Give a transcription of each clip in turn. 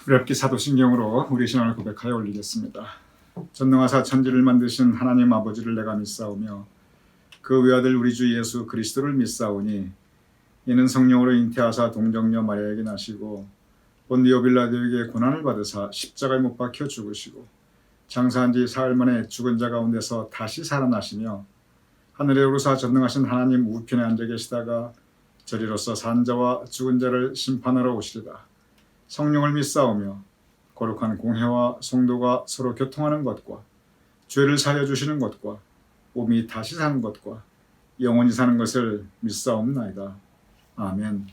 구렵기 사도신경으로 우리 신앙을 고백하여 올리겠습니다. 전능하사 천지를 만드신 하나님 아버지를 내가 믿사오며 그 외아들 우리 주 예수 그리스도를 믿사오니 이는 성령으로 잉태하사 동정녀 마리아에게 나시고 본디오 빌라도에게 고난을 받으사 십자가에 못 박혀 죽으시고 장사한 지 사흘 만에 죽은 자 가운데서 다시 살아나시며 하늘에 오르사 전능하신 하나님 우편에 앉아 계시다가 저리로서 산 자와 죽은 자를 심판하러 오시리다. 성령을 믿사오며 거룩한 공회와 성도가 서로 교통하는 것과 죄를 사하여 주시는 것과 몸이 다시 사는 것과 영원히 사는 것을 믿사옵나이다. 아멘.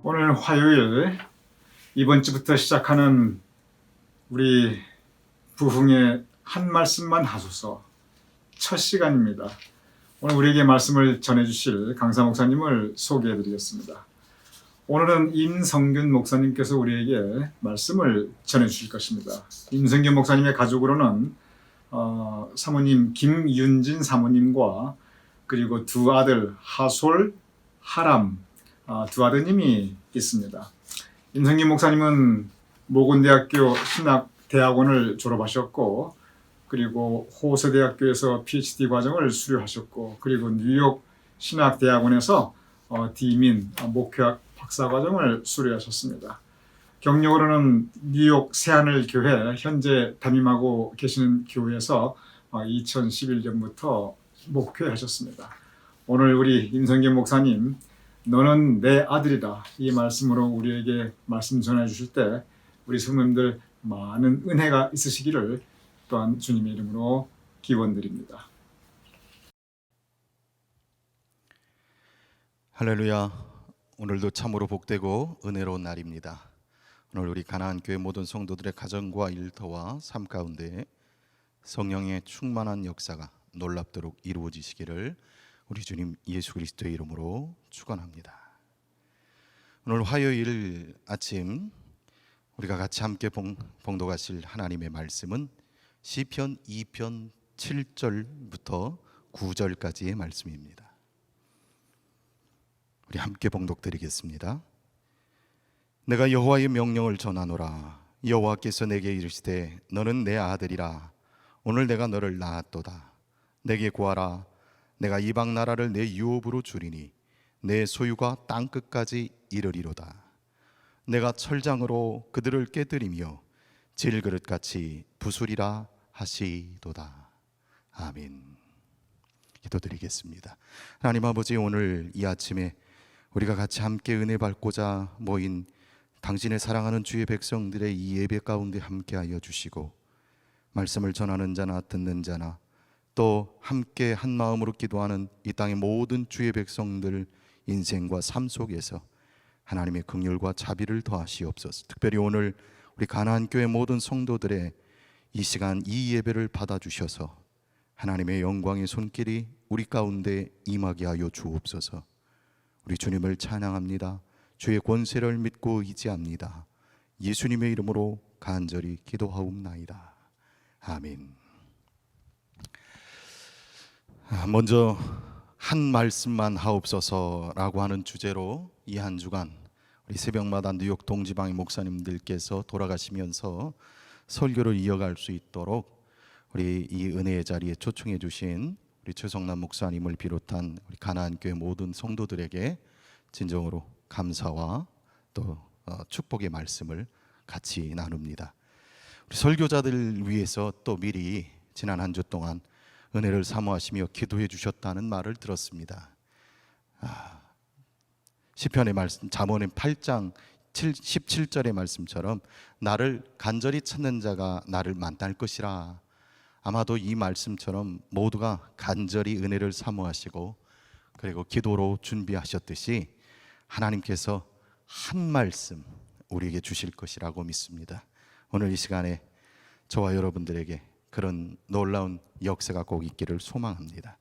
오늘 화요일 이번 주부터 시작하는 우리 부흥의 한 말씀만 하소서 첫 시간입니다. 오늘 우리에게 말씀을 전해주실 강사 목사님을 소개해드리겠습니다. 오늘은 임성균 목사님께서 우리에게 말씀을 전해 주실 것입니다. 임성균 목사님의 가족으로는 사모님 김윤진 사모님과 그리고 두 아들 하솔, 하람 두 아드님이 있습니다. 임성균 목사님은 모건대학교 신학대학원을 졸업하셨고 그리고 호서대학교에서 PhD 과정을 수료하셨고 그리고 뉴욕 신학대학원에서 디민 목회학 박사과정을 수료하셨습니다. 경력으로는 뉴욕 새하늘교회 현재 담임하고 계시는 교회에서 2011년부터 목회하셨습니다. 오늘 우리 임성균 목사님 너는 내 아들이다 이 말씀으로 우리에게 말씀 전해 주실 때 우리 성도님들 많은 은혜가 있으시기를 또한 주님의 이름으로 기원드립니다. 할렐루야. 오늘도 참으로 복되고 은혜로운 날입니다. 오늘 우리 가나안교회 모든 성도들의 가정과 일터와 삶 가운데 성령의 충만한 역사가 놀랍도록 이루어지시기를 우리 주님 예수 그리스도의 이름으로 축원합니다. 오늘 화요일 아침 우리가 같이 함께 봉독하실 하나님의 말씀은 시편 2편 7절부터 9절까지의 말씀입니다. 우리 함께 봉독드리겠습니다. 내가 여호와의 명령을 전하노라. 여호와께서 내게 이르시되 너는 내 아들이라. 오늘 내가 너를 낳았도다. 내게 구하라. 내가 이방 나라를 내 유업으로 주리니 내 소유가 땅 끝까지 이르리로다. 내가 철장으로 그들을 깨뜨리며 질그릇같이 부수리라 하시도다. 아멘. 기도드리겠습니다. 하나님 아버지, 오늘 이 아침에 우리가 같이 함께 은혜 받고자 모인 당신의 사랑하는 주의 백성들의 이 예배 가운데 함께하여 주시고 말씀을 전하는 자나 듣는 자나 또 함께 한 마음으로 기도하는 이 땅의 모든 주의 백성들 인생과 삶 속에서 하나님의 긍휼과 자비를 더하시옵소서. 특별히 오늘 우리 가나안교회 모든 성도들의 이 시간 이 예배를 받아주셔서 하나님의 영광의 손길이 우리 가운데 임하게 하여 주옵소서. 우리 주님을 찬양합니다. 주의 권세를 믿고 의지합니다. 예수님의 이름으로 간절히 기도하옵나이다. 아멘. 먼저 한 말씀만 하옵소서라고 하는 주제로 이 한 주간 우리 새벽마다 뉴욕 동지방의 목사님들께서 돌아가시면서 설교를 이어갈 수 있도록 우리 이 은혜의 자리에 초청해 주신 우리 최성남 목사님을 비롯한 우리 가나안교회 모든 성도들에게 진정으로 감사와 또 축복의 말씀을 같이 나눕니다. 우리 설교자들 위해서 또 미리 지난 한 주 동안 은혜를 사모하시며 기도해 주셨다는 말을 들었습니다. 시편의 말씀, 잠언의 8장 17절의 말씀처럼 나를 간절히 찾는 자가 나를 만날 것이라. 아마도 이 말씀처럼 모두가 간절히 은혜를 사모하시고 그리고 기도로 준비하셨듯이 하나님께서 한 말씀 우리에게 주실 것이라고 믿습니다. 오늘 이 시간에 저와 여러분들에게 그런 놀라운 역사가 꼭 있기를 소망합니다.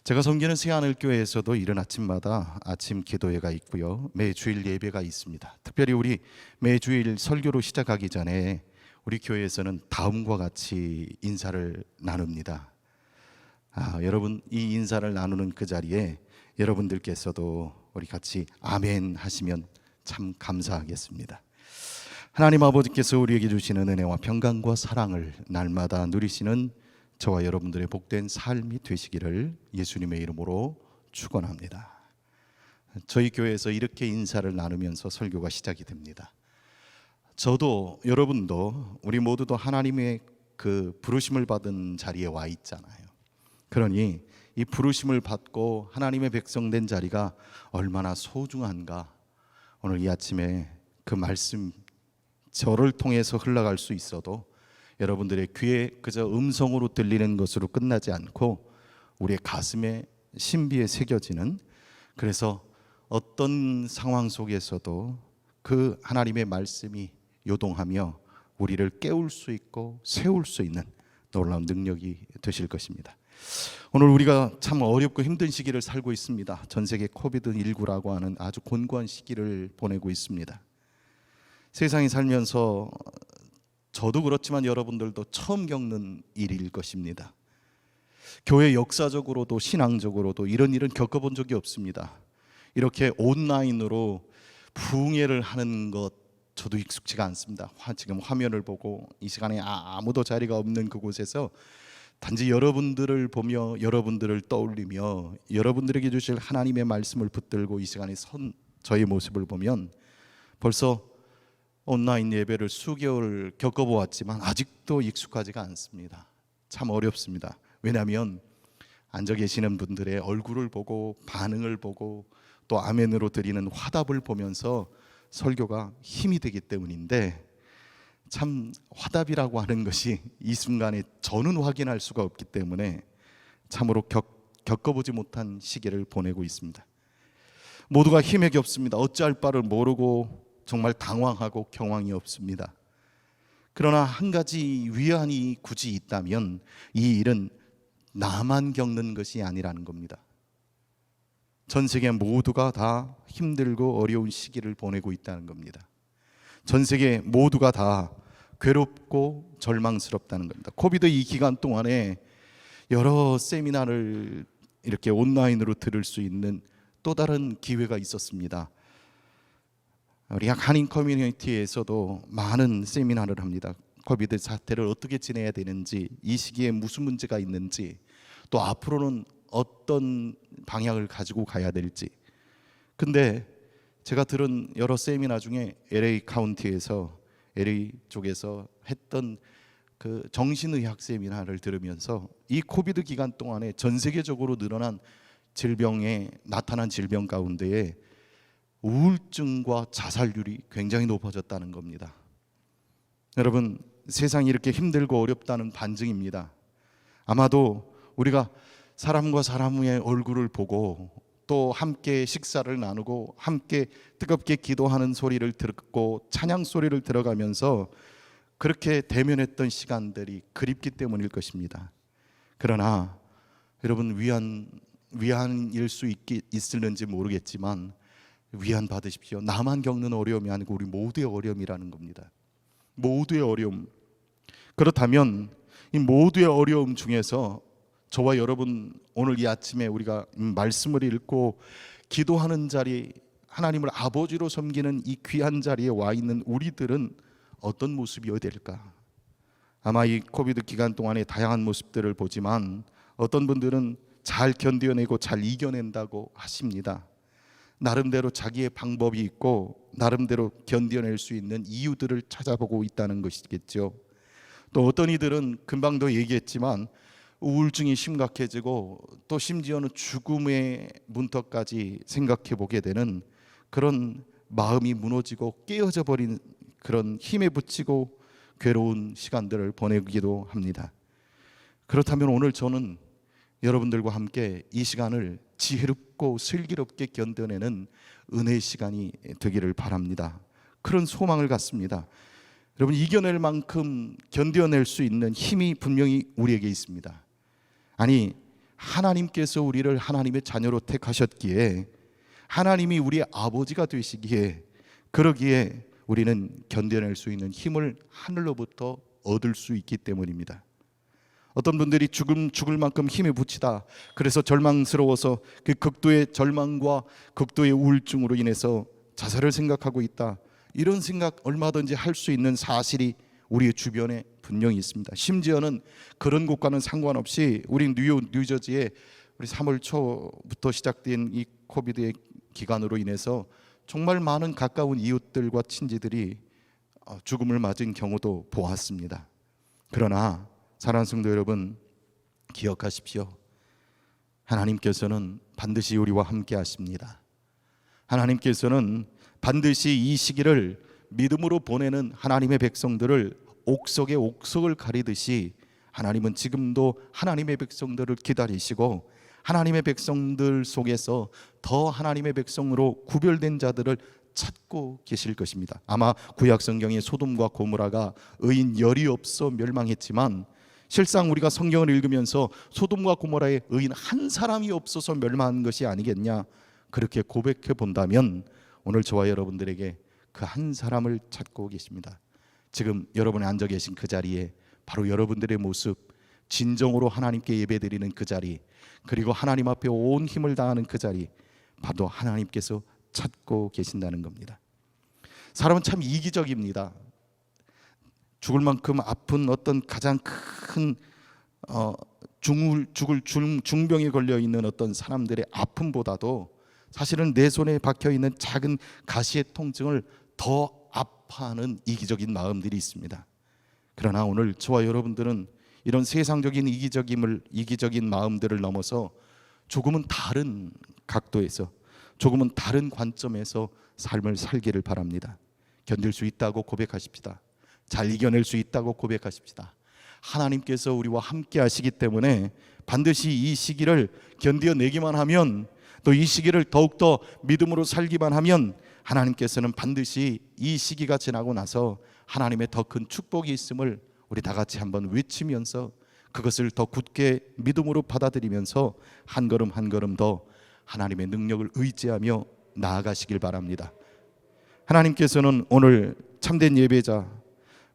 제가 섬기는 새하늘교회에서도 이른 아침마다 아침 기도회가 있고요, 매주일 예배가 있습니다. 특별히 우리 매주일 설교로 시작하기 전에 우리 교회에서는 다음과 같이 인사를 나눕니다. 여러분, 이 인사를 나누는 그 자리에 여러분들께서도 우리 같이 아멘 하시면 참 감사하겠습니다. 하나님 아버지께서 우리에게 주시는 은혜와 평강과 사랑을 날마다 누리시는 저와 여러분들의 복된 삶이 되시기를 예수님의 이름으로 축원합니다. 저희 교회에서 이렇게 인사를 나누면서 설교가 시작이 됩니다. 저도 여러분도 우리 모두도 하나님의 그 부르심을 받은 자리에 와 있잖아요. 그러니 이 부르심을 받고 하나님의 백성 된 자리가 얼마나 소중한가, 오늘 이 아침에 그 말씀 저를 통해서 흘러갈 수 있어도 여러분들의 귀에 그저 음성으로 들리는 것으로 끝나지 않고 우리의 가슴에 신비에 새겨지는, 그래서 어떤 상황 속에서도 그 하나님의 말씀이 요동하며 우리를 깨울 수 있고 세울 수 있는 놀라운 능력이 되실 것입니다. 오늘 우리가 참 어렵고 힘든 시기를 살고 있습니다. 전 세계 코비드19라고 하는 아주 곤고한 시기를 보내고 있습니다. 세상에 살면서 저도 그렇지만 여러분들도 처음 겪는 일일 것입니다. 교회 역사적으로도 신앙적으로도 이런 일은 겪어본 적이 없습니다. 이렇게 온라인으로 부흥회를 하는 것 저도 익숙지가 않습니다. 지금 화면을 보고 이 시간에 아무도 자리가 없는 그곳에서 단지 여러분들을 보며 여러분들을 떠올리며 여러분들에게 주실 하나님의 말씀을 붙들고 이 시간에 선 저의 모습을 보면 벌써 온라인 예배를 수개월 겪어보았지만 아직도 익숙하지가 않습니다. 참 어렵습니다. 왜냐하면 앉아 계시는 분들의 얼굴을 보고 반응을 보고 또 아멘으로 드리는 화답을 보면서 설교가 힘이 되기 때문인데, 참 화답이라고 하는 것이 이 순간에 저는 확인할 수가 없기 때문에 참으로 겪어보지 못한 시기를 보내고 있습니다. 모두가 힘에 겹습니다. 어찌할 바를 모르고 정말 당황하고 경황이 없습니다. 그러나 한 가지 위안이 굳이 있다면 이 일은 나만 겪는 것이 아니라는 겁니다. 전 세계 모두가 다 힘들고 어려운 시기를 보내고 있다는 겁니다. 전 세계 모두가 다 괴롭고 절망스럽다는 겁니다. 코비드 이 기간 동안에 여러 세미나를 이렇게 온라인으로 들을 수 있는 또 다른 기회가 있었습니다. 우리 한인 커뮤니티에서도 많은 세미나를 합니다. 코비드 사태를 어떻게 지내야 되는지, 이 시기에 무슨 문제가 있는지, 또 앞으로는 어떤 방향을 가지고 가야 될지. 근데 제가 들은 여러 세미나 중에 LA 카운티에서 LA 쪽에서 했던 그 정신의학 세미나를 들으면서 이 코비드 기간 동안에 전 세계적으로 늘어난 나타난 질병 가운데에 우울증과 자살률이 굉장히 높아졌다는 겁니다. 여러분, 세상이 이렇게 힘들고 어렵다는 반증입니다. 아마도 우리가 사람과 사람의 얼굴을 보고 또 함께 식사를 나누고 함께 뜨겁게 기도하는 소리를 듣고 찬양 소리를 들어가면서 그렇게 대면했던 시간들이 그립기 때문일 것입니다. 그러나 여러분, 위안일 수 있을는지 모르겠지만 위안 받으십시오. 나만 겪는 어려움이 아니고 우리 모두의 어려움이라는 겁니다. 모두의 어려움. 그렇다면 이 모두의 어려움 중에서 저와 여러분, 오늘 이 아침에 우리가 말씀을 읽고 기도하는 자리, 하나님을 아버지로 섬기는 이 귀한 자리에 와 있는 우리들은 어떤 모습이어야 될까? 아마 이 코비드 기간 동안의 다양한 모습들을 보지만 어떤 분들은 잘 견뎌내고 잘 이겨낸다고 하십니다. 나름대로 자기의 방법이 있고 나름대로 견뎌낼 수 있는 이유들을 찾아보고 있다는 것이겠죠. 또 어떤 이들은 금방도 얘기했지만 우울증이 심각해지고 또 심지어는 죽음의 문턱까지 생각해 보게 되는 그런 마음이 무너지고 깨어져 버린 그런 힘에 부치고 괴로운 시간들을 보내기도 합니다. 그렇다면 오늘 저는 여러분들과 함께 이 시간을 지혜롭고 슬기롭게 견뎌내는 은혜의 시간이 되기를 바랍니다. 그런 소망을 갖습니다. 여러분, 이겨낼 만큼 견뎌낼 수 있는 힘이 분명히 우리에게 있습니다. 아니, 하나님께서 우리를 하나님의 자녀로 택하셨기에, 하나님이 우리의 아버지가 되시기에, 그러기에 우리는 견뎌낼 수 있는 힘을 하늘로부터 얻을 수 있기 때문입니다. 어떤 분들이 죽을 만큼 힘에 부치다, 그래서 절망스러워서 그 극도의 절망과 극도의 우울증으로 인해서 자살을 생각하고 있다, 이런 생각 얼마든지 할 수 있는 사실이 우리의 주변에 분명히 있습니다. 심지어는 그런 곳과는 상관없이 우리 뉴저지에 우리 3월 초부터 시작된 이 코비드의 기간으로 인해서 정말 많은 가까운 이웃들과 친지들이 죽음을 맞은 경우도 보았습니다. 그러나 사랑하는 성도 여러분, 기억하십시오. 하나님께서는 반드시 우리와 함께 하십니다. 하나님께서는 반드시 이 시기를 믿음으로 보내는 하나님의 백성들을 옥석에 옥석을 가리듯이 하나님은 지금도 하나님의 백성들을 기다리시고 하나님의 백성들 속에서 더 하나님의 백성으로 구별된 자들을 찾고 계실 것입니다. 아마 구약 성경의 소돔과 고모라가 의인 열이 없어 멸망했지만 실상 우리가 성경을 읽으면서 소돔과 고모라에 의인 한 사람이 없어서 멸망한 것이 아니겠냐, 그렇게 고백해 본다면 오늘 저와 여러분들에게 그 한 사람을 찾고 계십니다. 지금 여러분이 앉아 계신 그 자리에 바로 여러분들의 모습, 진정으로 하나님께 예배드리는 그 자리, 그리고 하나님 앞에 온 힘을 다하는 그 자리, 바로 하나님께서 찾고 계신다는 겁니다. 사람은 참 이기적입니다. 죽을 만큼 아픈 어떤 가장 큰 죽을 중병에 걸려 있는 어떤 사람들의 아픔보다도 사실은 내 손에 박혀 있는 작은 가시의 통증을 더 아파하는 이기적인 마음들이 있습니다. 그러나 오늘 저와 여러분들은 이런 세상적인 이기적인 마음들을 넘어서 조금은 다른 각도에서, 조금은 다른 관점에서 삶을 살기를 바랍니다. 견딜 수 있다고 고백하십시다. 잘 이겨낼 수 있다고 고백하십시다. 하나님께서 우리와 함께 하시기 때문에 반드시 이 시기를 견뎌내기만 하면, 또 이 시기를 더욱더 믿음으로 살기만 하면 하나님께서는 반드시 이 시기가 지나고 나서 하나님의 더 큰 축복이 있음을 우리 다 같이 한번 외치면서, 그것을 더 굳게 믿음으로 받아들이면서 한 걸음 한 걸음 더 하나님의 능력을 의지하며 나아가시길 바랍니다. 하나님께서는 오늘 참된 예배자,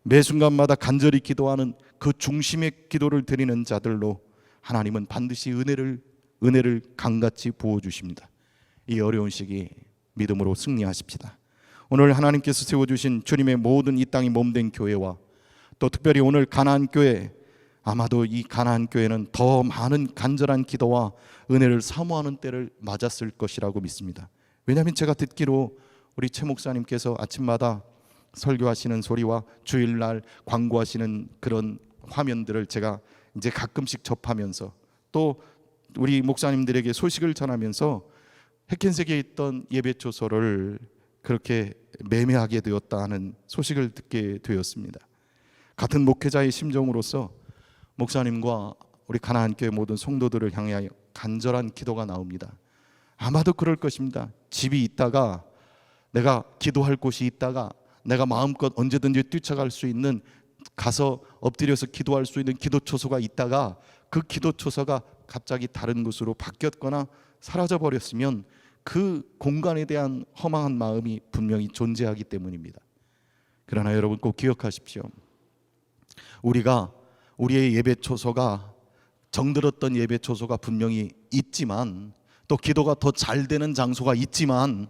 매 순간마다 간절히 기도하는 그 중심의 기도를 드리는 자들로 하나님은 반드시 은혜를 강같이 부어주십니다. 이 어려운 시기 믿음으로 승리하십시다. 오늘 하나님께서 세워주신 주님의 모든 이 땅이 몸된 교회와 또 특별히 오늘 가나안 교회, 아마도 이 가나안 교회는 더 많은 간절한 기도와 은혜를 사모하는 때를 맞았을 것이라고 믿습니다. 왜냐하면 제가 듣기로 우리 최 목사님께서 아침마다 설교하시는 소리와 주일날 광고하시는 그런 화면들을 제가 이제 가끔씩 접하면서, 또 우리 목사님들에게 소식을 전하면서 해켄색에 있던 예배초소를 그렇게 매매하게 되었다 하는 소식을 듣게 되었습니다. 같은 목회자의 심정으로서 목사님과 우리 가나안교회 모든 성도들을 향하여 간절한 기도가 나옵니다. 아마도 그럴 것입니다. 집이 있다가, 내가 기도할 곳이 있다가, 내가 마음껏 언제든지 뛰쳐갈 수 있는, 가서 엎드려서 기도할 수 있는 기도초소가 있다가 그 기도초소가 갑자기 다른 곳으로 바뀌었거나 사라져 버렸으면 그 공간에 대한 허망한 마음이 분명히 존재하기 때문입니다. 그러나 여러분 꼭 기억하십시오. 우리의 예배초소가, 정들었던 예배초소가 분명히 있지만, 또 기도가 더 잘 되는 장소가 있지만,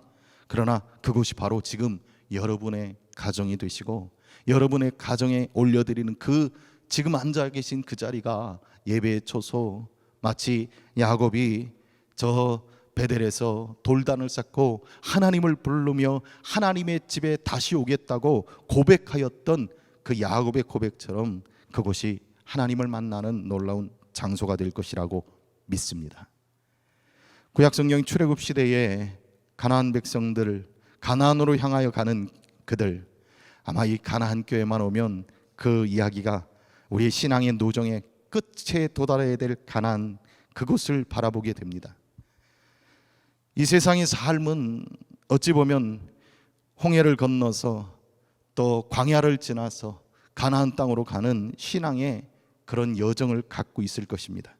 그러나 그곳이 바로 지금 여러분의 가정이 되시고 여러분의 가정에 올려드리는 그 지금 앉아 계신 그 자리가 예배의 초소, 마치 야곱이 저 베델에서 돌단을 쌓고 하나님을 부르며 하나님의 집에 다시 오겠다고 고백하였던 그 야곱의 고백처럼 그곳이 하나님을 만나는 놀라운 장소가 될 것이라고 믿습니다. 구약성경 출애굽 시대에 가나안 백성들, 가나안으로 향하여 가는 그들, 아마 이 가나안 교회만 오면 그 이야기가 우리의 신앙의 노정의 끝에 도달해야 될 가나안, 그곳을 바라보게 됩니다. 이 세상의 삶은 어찌 보면 홍해를 건너서 또 광야를 지나서 가나안 땅으로 가는 신앙의 그런 여정을 갖고 있을 것입니다.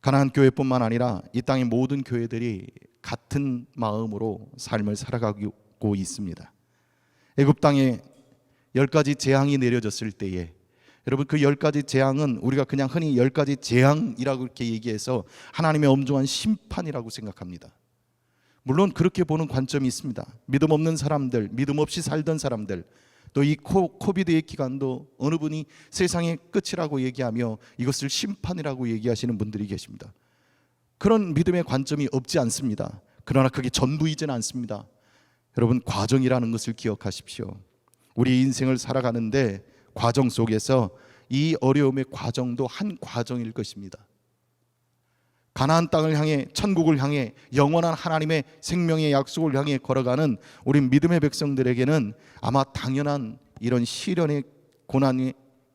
가나안 교회뿐만 아니라 이 땅의 모든 교회들이 같은 마음으로 삶을 살아가고 있습니다. 애굽 땅에 10가지 재앙이 내려졌을 때에, 여러분 그 10가지 재앙은 우리가 그냥 흔히 10가지 재앙이라고 이렇게 얘기해서 하나님의 엄중한 심판이라고 생각합니다. 물론 그렇게 보는 관점이 있습니다. 믿음 없는 사람들, 믿음 없이 살던 사람들, 또 이 코비드의 기간도 어느 분이 세상의 끝이라고 얘기하며 이것을 심판이라고 얘기하시는 분들이 계십니다. 그런 믿음의 관점이 없지 않습니다. 그러나 그게 전부이지는 않습니다. 여러분 과정이라는 것을 기억하십시오. 우리 인생을 살아가는데 과정 속에서 이 어려움의 과정도 한 과정일 것입니다. 가나안 땅을 향해, 천국을 향해, 영원한 하나님의 생명의 약속을 향해 걸어가는 우리 믿음의 백성들에게는 아마 당연한 이런 시련의 고난이,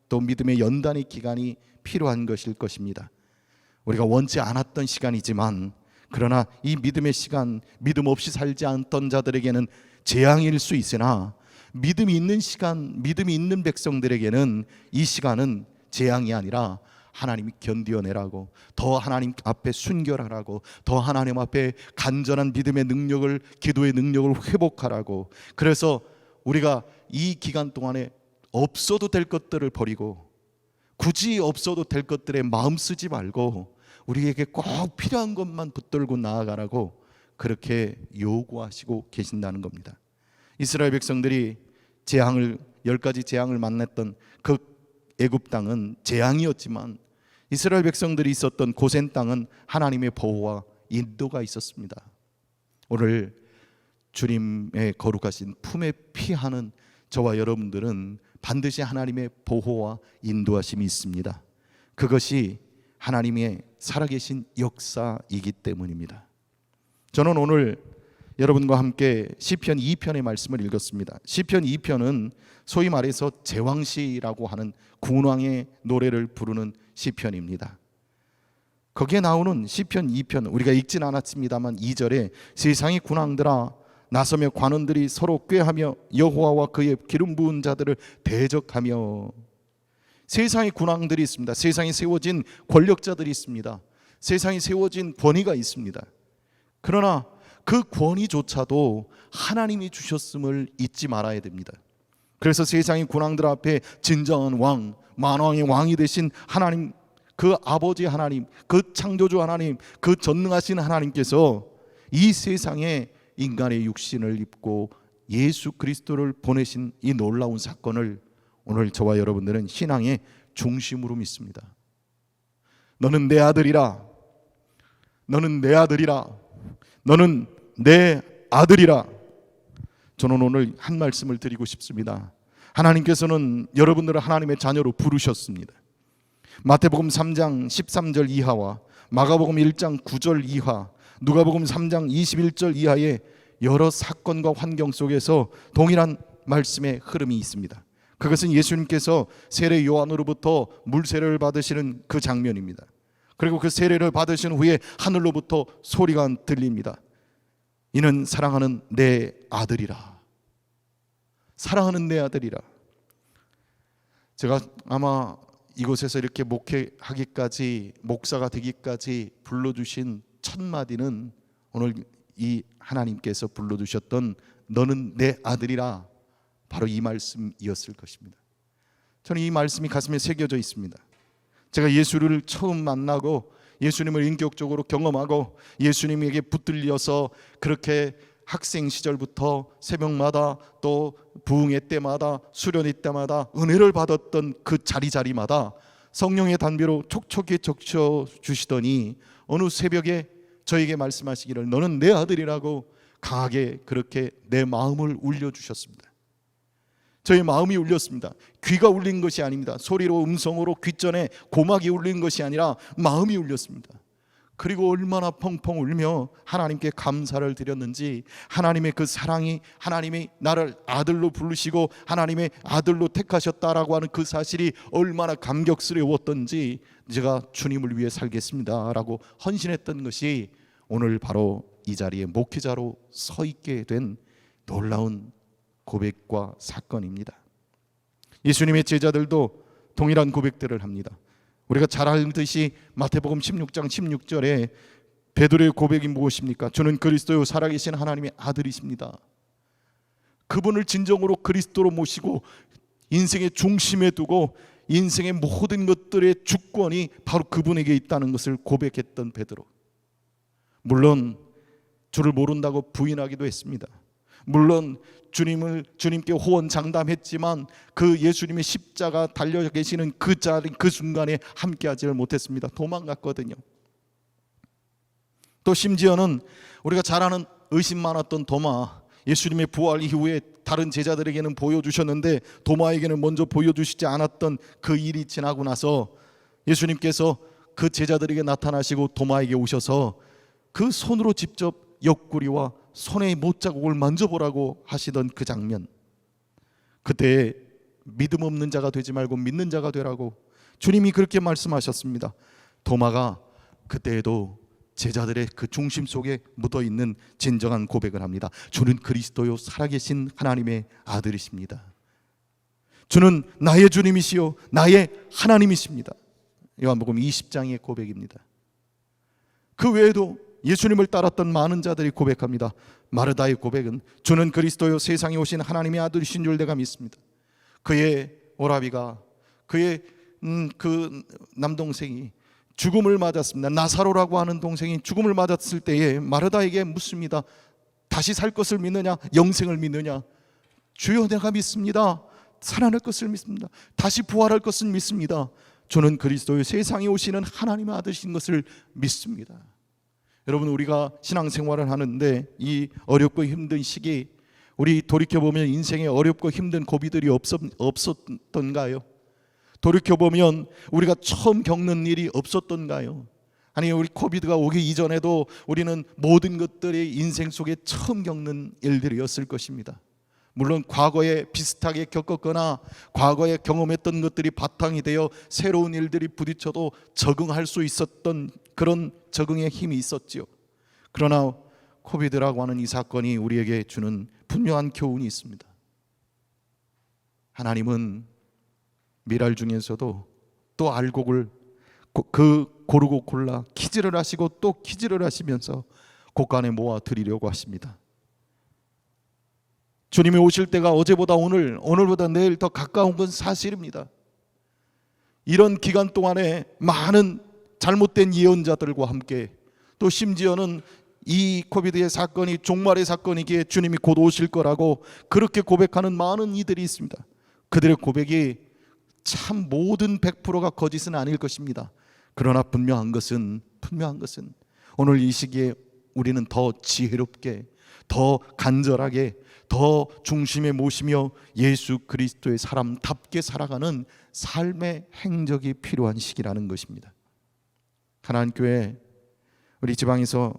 또 믿음의 연단의 기간이 필요한 것일 것입니다. 우리가 원치 않았던 시간이지만, 그러나 이 믿음의 시간, 믿음 없이 살지 않던 자들에게는 재앙일 수 있으나 믿음이 있는 시간, 믿음이 있는 백성들에게는 이 시간은 재앙이 아니라 하나님이 견디어내라고, 더 하나님 앞에 순결하라고, 더 하나님 앞에 간절한 믿음의 능력을, 기도의 능력을 회복하라고. 그래서 우리가 이 기간 동안에 없어도 될 것들을 버리고, 굳이 없어도 될 것들에 마음 쓰지 말고 우리에게 꼭 필요한 것만 붙들고 나아가라고 그렇게 요구하시고 계신다는 겁니다. 이스라엘 백성들이 재앙을, 10가지 재앙을 만났던 그 애굽 땅은 재앙이었지만 이스라엘 백성들이 있었던 고센 땅은 하나님의 보호와 인도가 있었습니다. 오늘 주님의 거룩하신 품에 피하는 저와 여러분들은 반드시 하나님의 보호와 인도하심이 있습니다. 그것이 하나님의 살아계신 역사이기 때문입니다. 저는 오늘 여러분과 함께 시편 2편의 말씀을 읽었습니다. 시편 2편은 소위 말해서 제왕시라고 하는 군왕의 노래를 부르는 시편입니다. 거기에 나오는 시편 2편, 우리가 읽진 않았습니다만 2절에 세상의 군왕들아 나서며 관원들이 서로 꾀하며 여호와와 그의 기름 부은 자들을 대적하며. 세상의 군왕들이 있습니다. 세상에 세워진 권력자들이 있습니다. 세상에 세워진 권위가 있습니다. 그러나 그 권위조차도 하나님이 주셨음을 잊지 말아야 됩니다. 그래서 세상의 군왕들 앞에 진정한 왕, 만왕의 왕이 되신 하나님, 그 아버지 하나님, 그 창조주 하나님, 그 전능하신 하나님께서 이 세상에 인간의 육신을 입고 예수 그리스도를 보내신 이 놀라운 사건을 오늘 저와 여러분들은 신앙의 중심으로 믿습니다. 너는 내 아들이라, 너는 내 아들이라, 너는 내 아들이라. 저는 오늘 한 말씀을 드리고 싶습니다. 하나님께서는 여러분들을 하나님의 자녀로 부르셨습니다. 마태복음 3장 13절 이하와 마가복음 1장 9절 이하, 누가복음 3장 21절 이하의 여러 사건과 환경 속에서 동일한 말씀의 흐름이 있습니다. 그것은 예수님께서 세례 요한으로부터 물세례를 받으시는 그 장면입니다. 그리고 그 세례를 받으신 후에 하늘로부터 소리가 들립니다. 이는 사랑하는 내 아들이라. 사랑하는 내 아들이라. 제가 아마 이곳에서 이렇게 목회하기까지, 목사가 되기까지 불러주신 첫 마디는 오늘 이 하나님께서 불러주셨던 너는 내 아들이라, 바로 이 말씀이었을 것입니다. 저는 이 말씀이 가슴에 새겨져 있습니다. 제가 예수를 처음 만나고 예수님을 인격적으로 경험하고 예수님에게 붙들려서 그렇게 학생 시절부터 새벽마다 또 부흥회 때마다 수련회 때마다 은혜를 받았던 그 자리자리마다 성령의 단비로 촉촉히 적셔 주시더니 어느 새벽에 저에게 말씀하시기를 너는 내 아들이라고 강하게 그렇게 내 마음을 울려주셨습니다. 저의 마음이 울렸습니다. 귀가 울린 것이 아닙니다. 소리로, 음성으로, 귓전에 고막이 울린 것이 아니라 마음이 울렸습니다. 그리고 얼마나 펑펑 울며 하나님께 감사를 드렸는지, 하나님의 그 사랑이, 하나님이 나를 아들로 부르시고 하나님의 아들로 택하셨다라고 하는 그 사실이 얼마나 감격스러웠던지, 제가 주님을 위해 살겠습니다 라고 헌신했던 것이 오늘 바로 이 자리에 목회자로 서 있게 된 놀라운 고백과 사건입니다. 예수님의 제자들도 동일한 고백들을 합니다. 우리가 잘 알듯이 마태복음 16장 16절에 베드로의 고백이 무엇입니까? 주는 그리스도요 살아계신 하나님의 아들이십니다. 그분을 진정으로 그리스도로 모시고 인생의 중심에 두고 인생의 모든 것들의 주권이 바로 그분에게 있다는 것을 고백했던 베드로. 물론 주를 모른다고 부인하기도 했습니다. 물론 주님께 호언장담했지만 그 예수님의 십자가 달려 계시는 그 자리, 그 순간에 함께하지를 못했습니다. 도망갔거든요. 또 심지어는 우리가 잘 아는 의심 많았던 도마, 예수님의 부활 이후에 다른 제자들에게는 보여주셨는데 도마에게는 먼저 보여주시지 않았던 그 일이 지나고 나서 예수님께서 그 제자들에게 나타나시고 도마에게 오셔서 그 손으로 직접 옆구리와 손의 못자국을 만져보라고 하시던 그 장면, 그때 믿음 없는 자가 되지 말고 믿는 자가 되라고 주님이 그렇게 말씀하셨습니다. 도마가 그때에도 제자들의 그 중심 속에 묻어있는 진정한 고백을 합니다. 주는 그리스도요 살아계신 하나님의 아들이십니다. 주는 나의 주님이시요 나의 하나님이십니다. 요한복음 20장의 고백입니다. 그 외에도 예수님을 따랐던 많은 자들이 고백합니다. 마르다의 고백은 주는 그리스도요 세상에 오신 하나님의 아들이신 줄 내가 믿습니다. 그의 오라비가 그의 그 남동생이 죽음을 맞았습니다. 나사로라고 하는 동생이 죽음을 맞았을 때에 마르다에게 묻습니다. 다시 살 것을 믿느냐 영생을 믿느냐. 주여 내가 믿습니다. 살아날 것을 믿습니다. 다시 부활할 것을 믿습니다. 주는 그리스도의 세상에 오시는 하나님의 아들이신 것을 믿습니다. 여러분, 우리가 신앙생활을 하는데 이 어렵고 힘든 시기, 우리 돌이켜보면 인생에 어렵고 힘든 고비들이 없었던가요? 돌이켜보면 우리가 처음 겪는 일이 없었던가요? 아니, 우리 코비드가 오기 이전에도 우리는 모든 것들이 인생 속에 처음 겪는 일들이었을 것입니다. 물론 과거에 비슷하게 겪었거나 과거에 경험했던 것들이 바탕이 되어 새로운 일들이 부딪혀도 적응할 수 있었던 그런 적응의 힘이 있었지요. 그러나 코비드라고 하는 이 사건이 우리에게 주는 분명한 교훈이 있습니다. 하나님은 미랄 중에서도 또 알곡을 고르고 골라 키즈를 하시고 또 키즈를 하시면서 곳간에 모아 드리려고 하십니다. 주님이 오실 때가 어제보다 오늘보다 내일 더 가까운 건 사실입니다. 이런 기간 동안에 많은 잘못된 예언자들과 함께 또 심지어는 이 코비드의 사건이 종말의 사건이기에 주님이 곧 오실 거라고 그렇게 고백하는 많은 이들이 있습니다. 그들의 고백이 참 모든 100%가 거짓은 아닐 것입니다. 그러나 분명한 것은 오늘 이 시기에 우리는 더 지혜롭게, 더 간절하게, 더 중심에 모시며 예수 그리스도의 사람답게 살아가는 삶의 행적이 필요한 시기라는 것입니다. 하나님교회, 우리 지방에서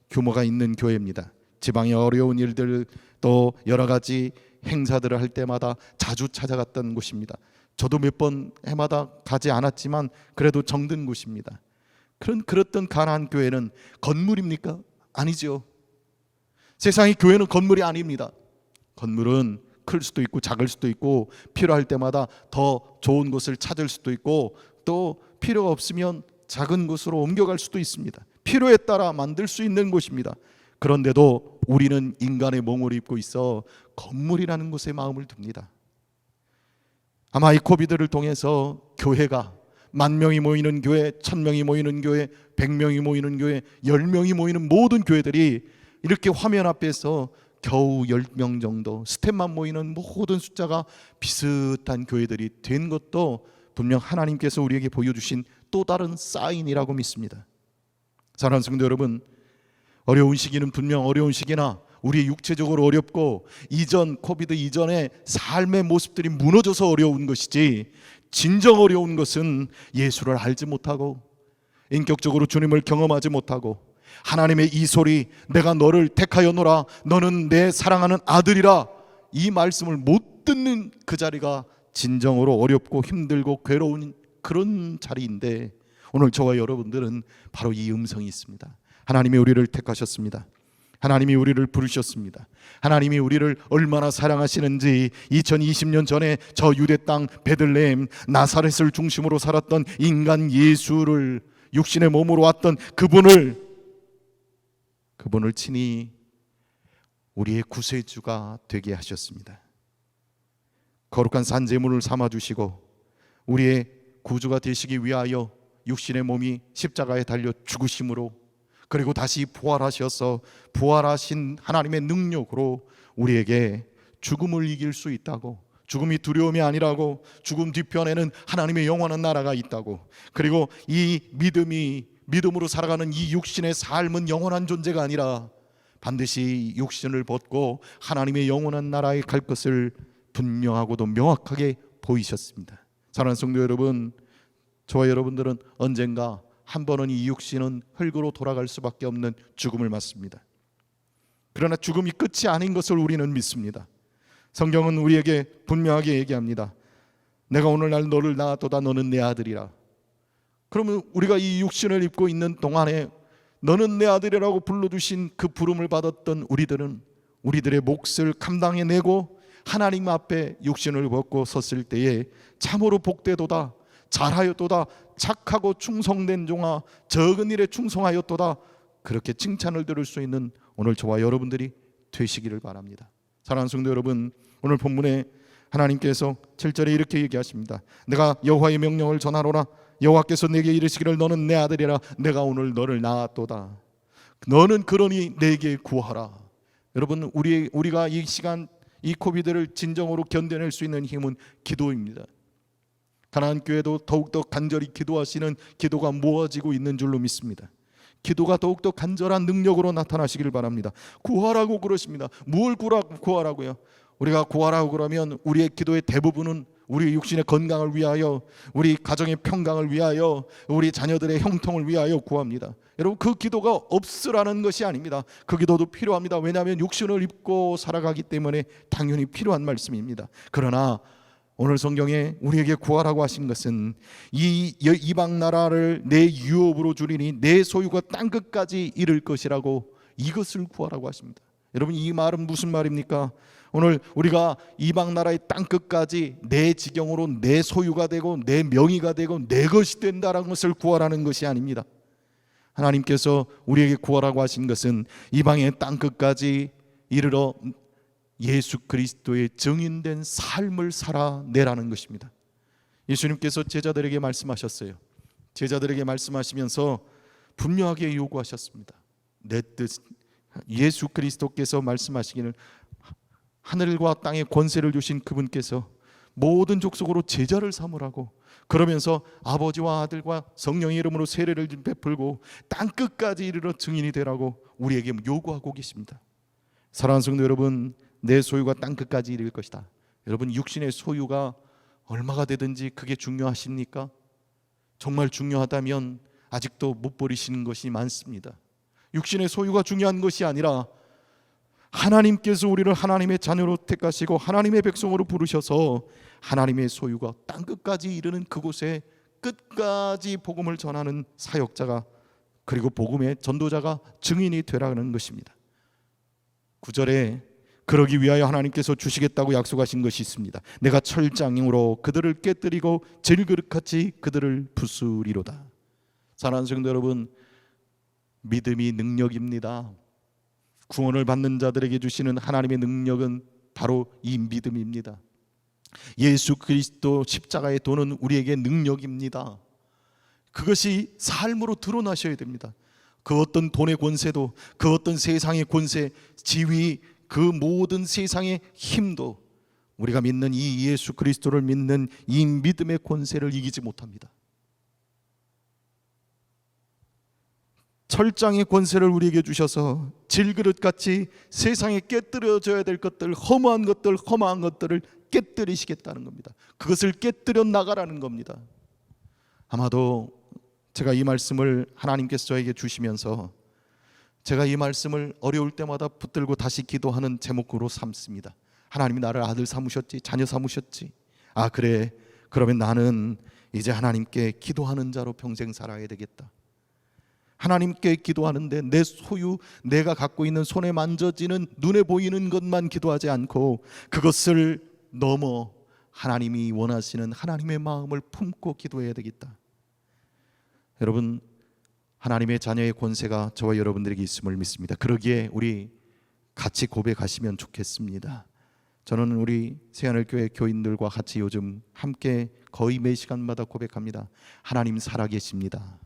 규모가 있는 교회입니다. 지방의 어려운 일들 또 여러 가지 행사들을 할 때마다 자주 찾아갔던 곳입니다. 저도 몇 번 해마다 가지 않았지만 그래도 정든 곳입니다. 그랬던 가나안 교회는 건물입니까? 아니죠. 세상의 교회는 건물이 아닙니다. 건물은 클 수도 있고 작을 수도 있고 필요할 때마다 더 좋은 곳을 찾을 수도 있고 또 필요가 없으면 작은 곳으로 옮겨갈 수도 있습니다. 필요에 따라 만들 수 있는 곳입니다. 그런데도 우리는 인간의 몸을 입고 있어 건물이라는 곳에 마음을 둡니다. 아마 이 코비드를 통해서 교회가 10,000명이 모이는 교회, 1,000명이 모이는 교회, 100명이 모이는 교회, 10명이 모이는 모든 교회들이 이렇게 화면 앞에서 겨우 10명 정도 스텝만 모이는 모든 숫자가 비슷한 교회들이 된 것도 분명 하나님께서 우리에게 보여주신 또 다른 사인이라고 믿습니다. 사랑하는 성도 여러분, 어려운 시기는 분명 어려운 시기나 우리 육체적으로 어렵고 코비드 이전의 삶의 모습들이 무너져서 어려운 것이지, 진정 어려운 것은 예수를 알지 못하고 인격적으로 주님을 경험하지 못하고 하나님의 이 소리, 내가 너를 택하였노라, 너는 내 사랑하는 아들이라, 이 말씀을 못 듣는 그 자리가 진정으로 어렵고 힘들고 괴로운 그런 자리인데, 오늘 저와 여러분들은 바로 이 음성이 있습니다. 하나님이 우리를 택하셨습니다. 하나님이 우리를 부르셨습니다. 하나님이 우리를 얼마나 사랑하시는지 2020년 전에 저 유대 땅 베들레헴 나사렛을 중심으로 살았던 인간 예수를, 육신의 몸으로 왔던 그분을 친히 우리의 구세주가 되게 하셨습니다. 거룩한 산제물을 삼아주시고 우리의 구주가 되시기 위하여 육신의 몸이 십자가에 달려 죽으심으로, 그리고 다시 부활하셔서 부활하신 하나님의 능력으로 우리에게 죽음을 이길 수 있다고, 죽음이 두려움이 아니라고, 죽음 뒤편에는 하나님의 영원한 나라가 있다고, 그리고 이 믿음으로 살아가는 이 육신의 삶은 영원한 존재가 아니라 반드시 육신을 벗고 하나님의 영원한 나라에 갈 것을 분명하고도 명확하게 보이셨습니다. 사랑하는 성도 여러분, 저와 여러분들은 언젠가 한 번은 이 육신은 흙으로 돌아갈 수밖에 없는 죽음을 맞습니다. 그러나 죽음이 끝이 아닌 것을 우리는 믿습니다. 성경은 우리에게 분명하게 얘기합니다. 내가 오늘날 너를 낳았도다, 너는 내 아들이라. 그러면 우리가 이 육신을 입고 있는 동안에 너는 내 아들이라고 불러주신 그 부름을 받았던 우리들은 우리들의 몫을 감당해내고 하나님 앞에 육신을 벗고 섰을 때에 참으로 복되도다, 잘하였도다, 착하고 충성된 종아, 적은 일에 충성하였도다, 그렇게 칭찬을 들을 수 있는 오늘 저와 여러분들이 되시기를 바랍니다. 사랑하는 성도 여러분, 오늘 본문에 하나님께서 7절에 이렇게 얘기하십니다. 내가 여호와의 명령을 전하노라. 여호와께서 내게 이르시기를 너는 내 아들이라. 내가 오늘 너를 낳았도다. 너는 그러니 내게 구하라. 여러분, 우리가 이 시간 이 코비드를 진정으로 견뎌낼 수 있는 힘은 기도입니다. 가나안 교회도 더욱더 간절히 기도하시는 기도가 모아지고 있는 줄로 믿습니다. 기도가 더욱더 간절한 능력으로 나타나시길 바랍니다. 구하라고 그러십니다. 뭘 구하라고요? 우리가 구하라고 그러면 우리의 기도의 대부분은 우리 육신의 건강을 위하여, 우리 가정의 평강을 위하여, 우리 자녀들의 형통을 위하여 구합니다. 여러분, 그 기도가 없으라는 것이 아닙니다. 그 기도도 필요합니다. 왜냐하면 육신을 입고 살아가기 때문에 당연히 필요한 말씀입니다. 그러나 오늘 성경에 우리에게 구하라고 하신 것은 이 이방 나라를 내 유업으로 주리니 내 소유가 땅끝까지 이를 것이라고, 이것을 구하라고 하십니다. 여러분, 이 말은 무슨 말입니까? 오늘 우리가 이방 나라의 땅끝까지 내 지경으로 내 소유가 되고 내 명의가 되고 내 것이 된다라는 것을 구하라는 것이 아닙니다. 하나님께서 우리에게 구하라고 하신 것은 이방의 땅끝까지 이르러 예수 그리스도의 증인된 삶을 살아내라는 것입니다. 예수님께서 제자들에게 말씀하셨어요. 제자들에게 말씀하시면서 분명하게 요구하셨습니다. 내 뜻, 예수 그리스도께서 말씀하시기를 하늘과 땅의 권세를 주신 그분께서 모든 족속으로 제자를 삼으라고, 그러면서 아버지와 아들과 성령의 이름으로 세례를 베풀고 땅끝까지 이르러 증인이 되라고 우리에게 요구하고 계십니다. 사랑하는 성도 여러분, 내 소유가 땅끝까지 이를 것이다. 여러분, 육신의 소유가 얼마가 되든지 그게 중요하십니까? 정말 중요하다면 아직도 못 버리시는 것이 많습니다. 육신의 소유가 중요한 것이 아니라 하나님께서 우리를 하나님의 자녀로 택하시고 하나님의 백성으로 부르셔서 하나님의 소유가 땅끝까지 이르는 그곳에 끝까지 복음을 전하는 사역자가, 그리고 복음의 전도자가 증인이 되라는 것입니다. 9절에 그러기 위하여 하나님께서 주시겠다고 약속하신 것이 있습니다. 내가 철장으로 그들을 깨뜨리고 질그릇같이 그들을 부수리로다. 사랑하는 성도 여러분, 믿음이 능력입니다. 구원을 받는 자들에게 주시는 하나님의 능력은 바로 이 믿음입니다. 예수 그리스도 십자가의 도는 우리에게 능력입니다. 그것이 삶으로 드러나셔야 됩니다. 그 어떤 돈의 권세도, 그 어떤 세상의 권세, 지위, 그 모든 세상의 힘도 우리가 믿는 이 예수 그리스도를 믿는 이 믿음의 권세를 이기지 못합니다. 철장의 권세를 우리에게 주셔서 질그릇같이 세상에 깨뜨려져야 될 것들, 허무한 것들을 깨뜨리시겠다는 겁니다. 그것을 깨뜨려 나가라는 겁니다. 아마도 제가 이 말씀을 하나님께서 저에게 주시면서 제가 이 말씀을 어려울 때마다 붙들고 다시 기도하는 제목으로 삼습니다. 하나님이 나를 아들 삼으셨지, 자녀 삼으셨지. 아, 그래, 그러면 나는 이제 하나님께 기도하는 자로 평생 살아야 되겠다. 하나님께 기도하는데 내 소유, 내가 갖고 있는 손에 만져지는 눈에 보이는 것만 기도하지 않고 그것을 넘어 하나님이 원하시는 하나님의 마음을 품고 기도해야 되겠다. 여러분, 하나님의 자녀의 권세가 저와 여러분들에게 있음을 믿습니다. 그러기에 우리 같이 고백하시면 좋겠습니다. 저는 우리 새하늘교회 교인들과 같이 요즘 함께 거의 매 시간마다 고백합니다. 하나님 살아계십니다.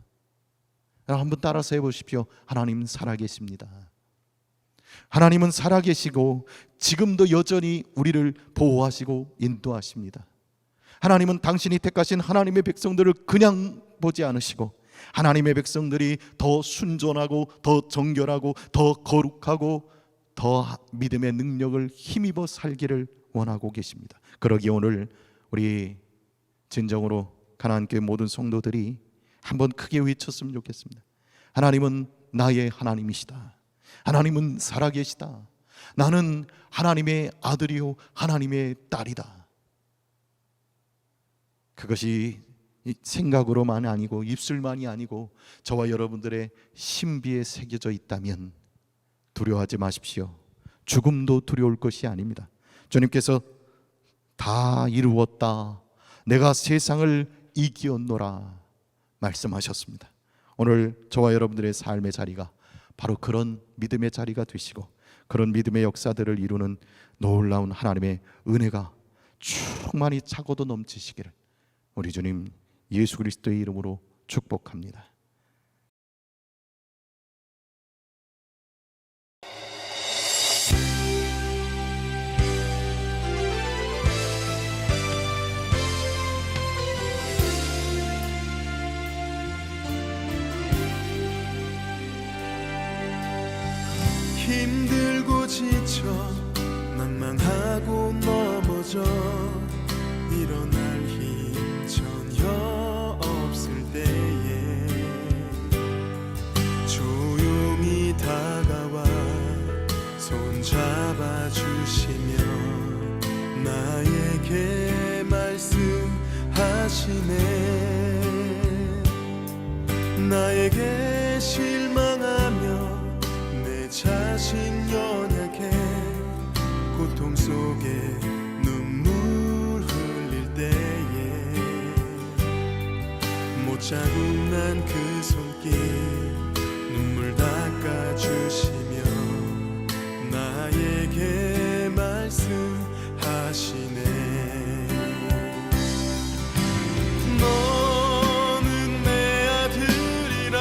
한번 따라서 해보십시오. 하나님 살아계십니다. 하나님은 살아계시고 지금도 여전히 우리를 보호하시고 인도하십니다. 하나님은 당신이 택하신 하나님의 백성들을 그냥 보지 않으시고 하나님의 백성들이 더 순전하고 더 정결하고 더 거룩하고 더 믿음의 능력을 힘입어 살기를 원하고 계십니다. 그러기에 오늘 우리 진정으로 가나안교회 모든 성도들이 한번 크게 외쳤으면 좋겠습니다. 하나님은 나의 하나님이시다. 하나님은 살아계시다. 나는 하나님의 아들이요 하나님의 딸이다. 그것이 생각으로만 아니고 입술만이 아니고 저와 여러분들의 신비에 새겨져 있다면 두려워하지 마십시오. 죽음도 두려울 것이 아닙니다. 주님께서 다 이루었다, 내가 세상을 이기었노라 말씀하셨습니다. 오늘 저와 여러분들의 삶의 자리가 바로 그런 믿음의 자리가 되시고, 그런 믿음의 역사들을 이루는 놀라운 하나님의 은혜가 충만히 차고도 넘치시기를 우리 주님 예수 그리스도의 이름으로 축복합니다. 힘들고 지쳐 망망하고 넘어져 일어날 힘 전혀 없을 때에 조용히 다가와 손 잡아주시며 나에게 말씀하시네. 나에게 실망하며 자신 연약해 고통 속에 눈물 흘릴 때에 못자국 난 그 손길 눈물 닦아주시며 나에게 말씀하시네. 너는 내 아들이라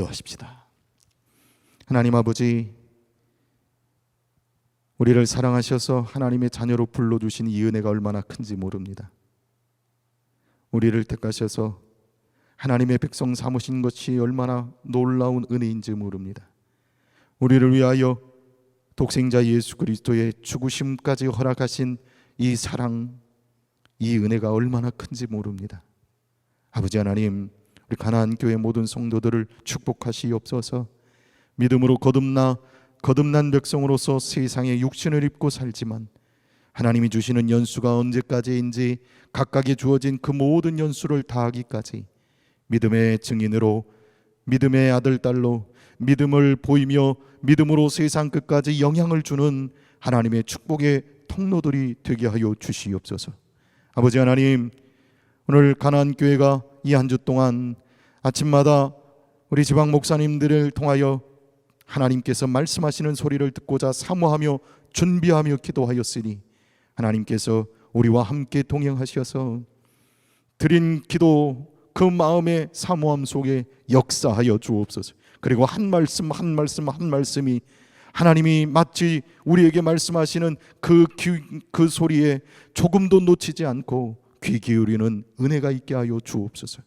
기도하십시다. 하나님 아버지, 우리를 사랑하셔서 하나님의 자녀로 불러주신 이 은혜가 얼마나 큰지 모릅니다. 우리를 택하셔서 하나님의 백성 삼으신 것이 얼마나 놀라운 은혜인지 모릅니다. 우리를 위하여 독생자 예수 그리스도의 죽으심까지 허락하신 이 사랑, 이 은혜가 얼마나 큰지 모릅니다. 아버지 하나님, 우리 가나안 교회 모든 성도들을 축복하시옵소서. 믿음으로 거듭난 백성으로서 세상에 육신을 입고 살지만 하나님이 주시는 연수가 언제까지인지 각각에 주어진 그 모든 연수를 다하기까지 믿음의 증인으로, 믿음의 아들 딸로, 믿음을 보이며 믿음으로 세상 끝까지 영향을 주는 하나님의 축복의 통로들이 되게 하여 주시옵소서. 아버지 하나님, 오늘 가나안 교회가 이 한 주 동안 아침마다 우리 지방 목사님들을 통하여 하나님께서 말씀하시는 소리를 듣고자 사모하며 준비하며 기도하였으니 하나님께서 우리와 함께 동행하셔서 드린 기도 그 마음의 사모함 속에 역사하여 주옵소서. 그리고 한 말씀이 하나님이 마치 우리에게 말씀하시는 그 소리에 조금도 놓치지 않고 귀 기울이는 은혜가 있게 하여 주옵소서.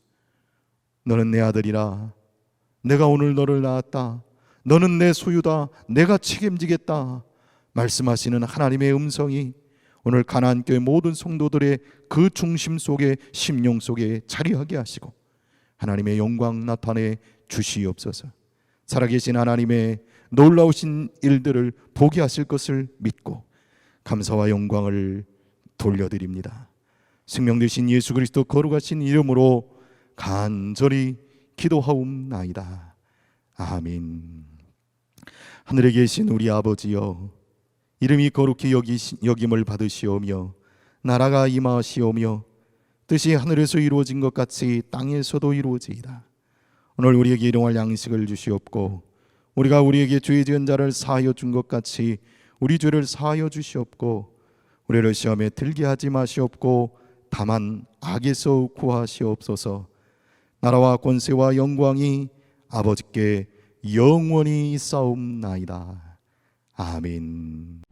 너는 내 아들이라, 내가 오늘 너를 낳았다, 너는 내 소유다, 내가 책임지겠다 말씀하시는 하나님의 음성이 오늘 가나안 교회 모든 성도들의 그 중심 속에, 심령 속에 자리하게 하시고 하나님의 영광 나타내 주시옵소서. 살아계신 하나님의 놀라우신 일들을 보게 하실 것을 믿고 감사와 영광을 돌려드립니다. 생명 되신 예수 그리스도 거룩하신 이름으로 간절히 기도하옵나이다. 아멘. 하늘에 계신 우리 아버지여, 이름이 거룩히 여김을 받으시오며 나라가 임하시오며 뜻이 하늘에서 이루어진 것 같이 땅에서도 이루어지이다. 오늘 우리에게 일용할 양식을 주시옵고 우리가 우리에게 죄 지은 자를 사하여 준 것 같이 우리 죄를 사하여 주시옵고 우리를 시험에 들게 하지 마시옵고 다만 악에서 구하시옵소서. 나라와 권세와 영광이 아버지께 영원히 있사옵나이다. 아멘.